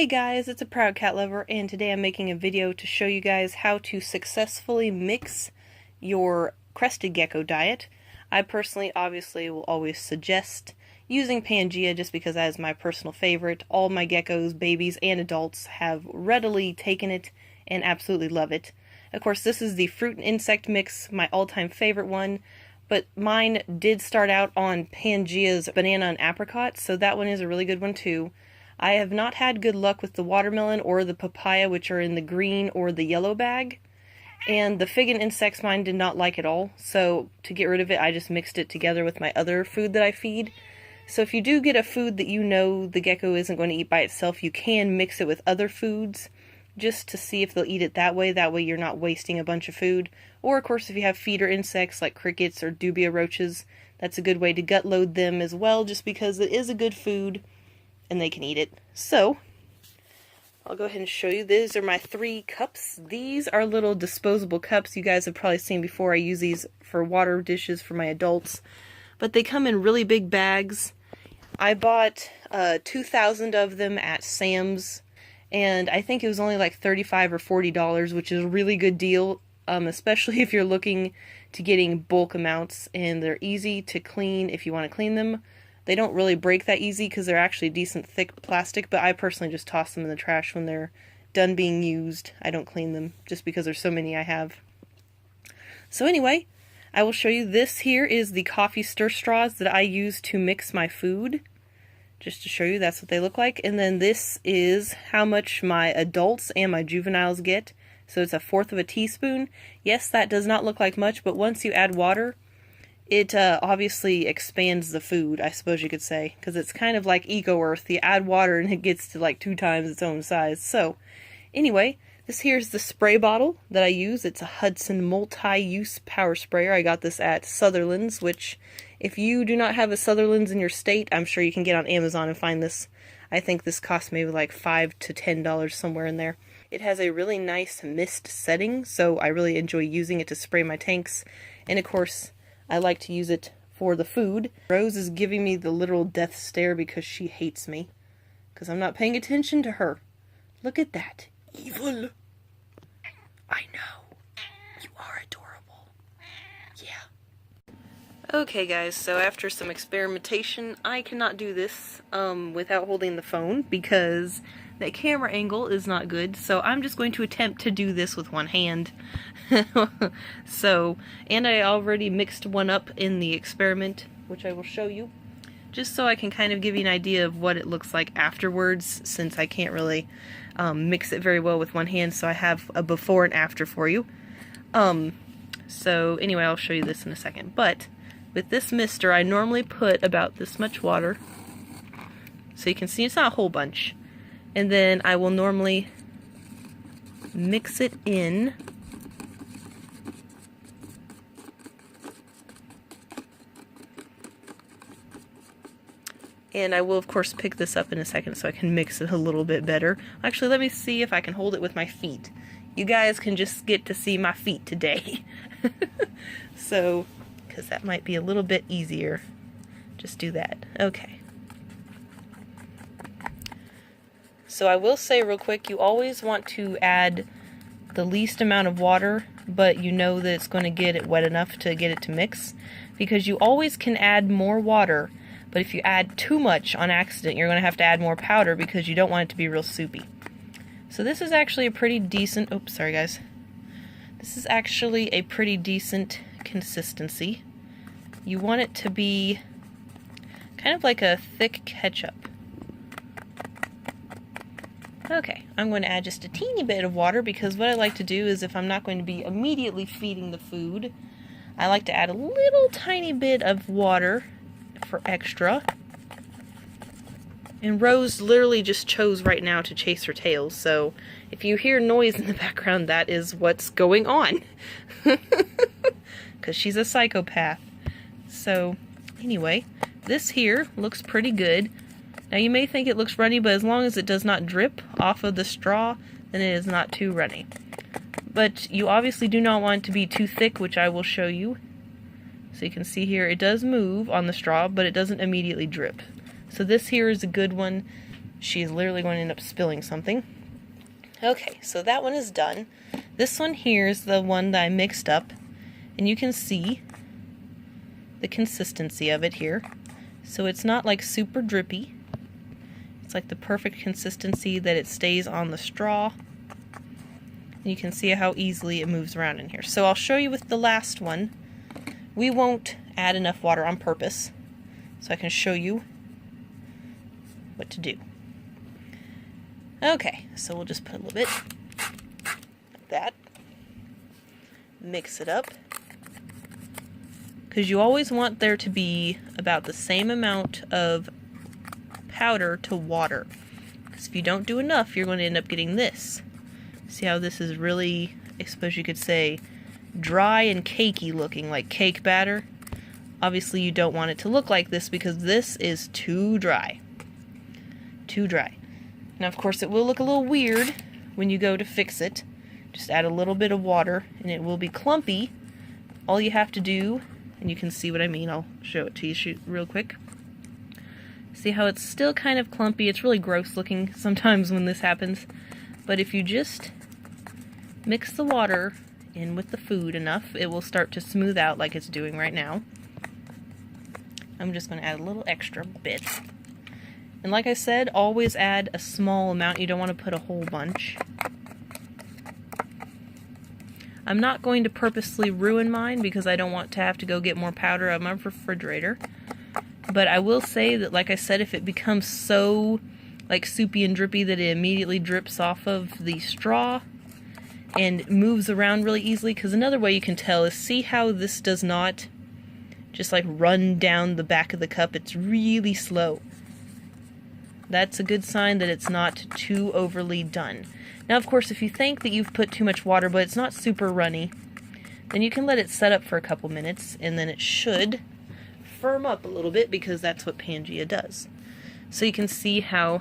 Hey guys, it's a proud cat lover, and today I'm making a video to show you guys how to successfully mix your Crested Gecko diet. I personally obviously will always suggest using Pangea just because that is my personal favorite. All my geckos, babies, and adults have readily taken it and absolutely love it. Of course, this is the fruit and insect mix, my all-time favorite one, but mine did start out on Pangea's banana and apricot, so that one is a really good one too. I have not had good luck with the watermelon or the papaya, which are in the green or the yellow bag. And the fig and insects mine did not like at all. So to get rid of it, I just mixed it together with my other food that I feed. So if you do get a food that you know the gecko isn't going to eat by itself, you can mix it with other foods just to see if they'll eat it that way. That way you're not wasting a bunch of food. Or of course if you have feeder insects like crickets or dubia roaches, that's a good way to gut load them as well, just because it is a good food and they can eat it. So, I'll go ahead and show you. These are my 3 cups. These are little disposable cups. You guys have probably seen before. I use these for water dishes for my adults. But they come in really big bags. I bought 2,000 of them at Sam's, and I think it was only like $35 or $40, which is a really good deal, especially if you're looking to getting bulk amounts, and they're easy to clean if you want to clean them. They don't really break that easy because they're actually decent thick plastic, but I personally just toss them in the trash when they're done being used. I don't clean them just because there's so many I have. So anyway, I will show you. This here is the coffee stir straws that I use to mix my food. Just to show you, that's what they look like. And then this is how much my adults and my juveniles get. So it's 1/4 of a teaspoon. Yes, that does not look like much, but once you add water, it obviously expands the food, I suppose you could say, because it's kind of like Eco-Earth. You add water and it gets to like 2 times its own size. So, anyway, this here's the spray bottle that I use. It's a Hudson multi-use power sprayer. I got this at Sutherland's, which, if you do not have a Sutherland's in your state, I'm sure you can get on Amazon and find this. I think this costs maybe like $5 to $10, somewhere in there. It has a really nice mist setting, so I really enjoy using it to spray my tanks. And of course, I like to use it for the food. Rose is giving me the literal death stare because she hates me. Because I'm not paying attention to her. Look at that. Evil. I know. You are adorable. Yeah. Okay guys, so after some experimentation, I cannot do this without holding the phone because the camera angle is not good, so I'm just going to attempt to do this with one hand. So, and I already mixed one up in the experiment, which I will show you, just so I can kind of give you an idea of what it looks like afterwards, since I can't really mix it very well with one hand, so I have a before and after for you. So anyway, I'll show you this in a second, but with this mister, I normally put about this much water, so you can see it's not a whole bunch, and then I will normally mix it in. And I will, of course, pick this up in a second so I can mix it a little bit better. Actually, let me see if I can hold it with my feet. You guys can just get to see my feet today. So, because that might be a little bit easier. Just do that. Okay. So I will say real quick, you always want to add the least amount of water, but you know that it's going to get it wet enough to get it to mix. Because you always can add more water, but if you add too much on accident, you're going to have to add more powder because you don't want it to be real soupy. So this is actually a pretty decent, oops, sorry guys. This is actually a pretty decent consistency. You want it to be kind of like a thick ketchup. Okay, I'm going to add just a teeny bit of water because what I like to do is if I'm not going to be immediately feeding the food, I like to add a little tiny bit of water for extra. And Rose literally just chose right now to chase her tail, so if you hear noise in the background, that is what's going on. Because she's a psychopath. So, anyway, this here looks pretty good. Now you may think it looks runny, but as long as it does not drip off of the straw, then it is not too runny. But you obviously do not want it to be too thick, which I will show you. So you can see here, it does move on the straw, but it doesn't immediately drip. So this here is a good one. She's literally going to end up spilling something. Okay, so that one is done. This one here is the one that I mixed up, and you can see the consistency of it here. So it's not like super drippy. It's like the perfect consistency that it stays on the straw. And you can see how easily it moves around in here. So I'll show you with the last one. We won't add enough water on purpose, so I can show you what to do. Okay, so we'll just put a little bit like that. Mix it up. Because you always want there to be about the same amount of powder to water. Because if you don't do enough, you're going to end up getting this. See how this is really, I suppose you could say, dry and cakey looking, like cake batter? Obviously you don't want it to look like this because this is too dry. Too dry. Now of course it will look a little weird when you go to fix it. Just add a little bit of water and it will be clumpy. All you have to do, and you can see what I mean, I'll show it to you real quick. See how it's still kind of clumpy? It's really gross looking sometimes when this happens. But if you just mix the water in with the food enough, it will start to smooth out like it's doing right now. I'm just going to add a little extra bit. And like I said, always add a small amount. You don't want to put a whole bunch. I'm not going to purposely ruin mine because I don't want to have to go get more powder out of my refrigerator. But I will say that, like I said, if it becomes so like soupy and drippy that it immediately drips off of the straw and moves around really easily, because another way you can tell is see how this does not just like run down the back of the cup. It's really slow. That's a good sign that it's not too overly done. Now of course if you think that you've put too much water but it's not super runny, then you can let it set up for a couple minutes and then it should firm up a little bit because that's what Pangea does. So you can see how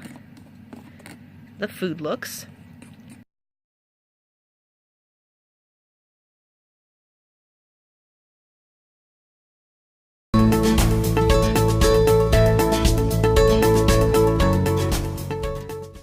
the food looks.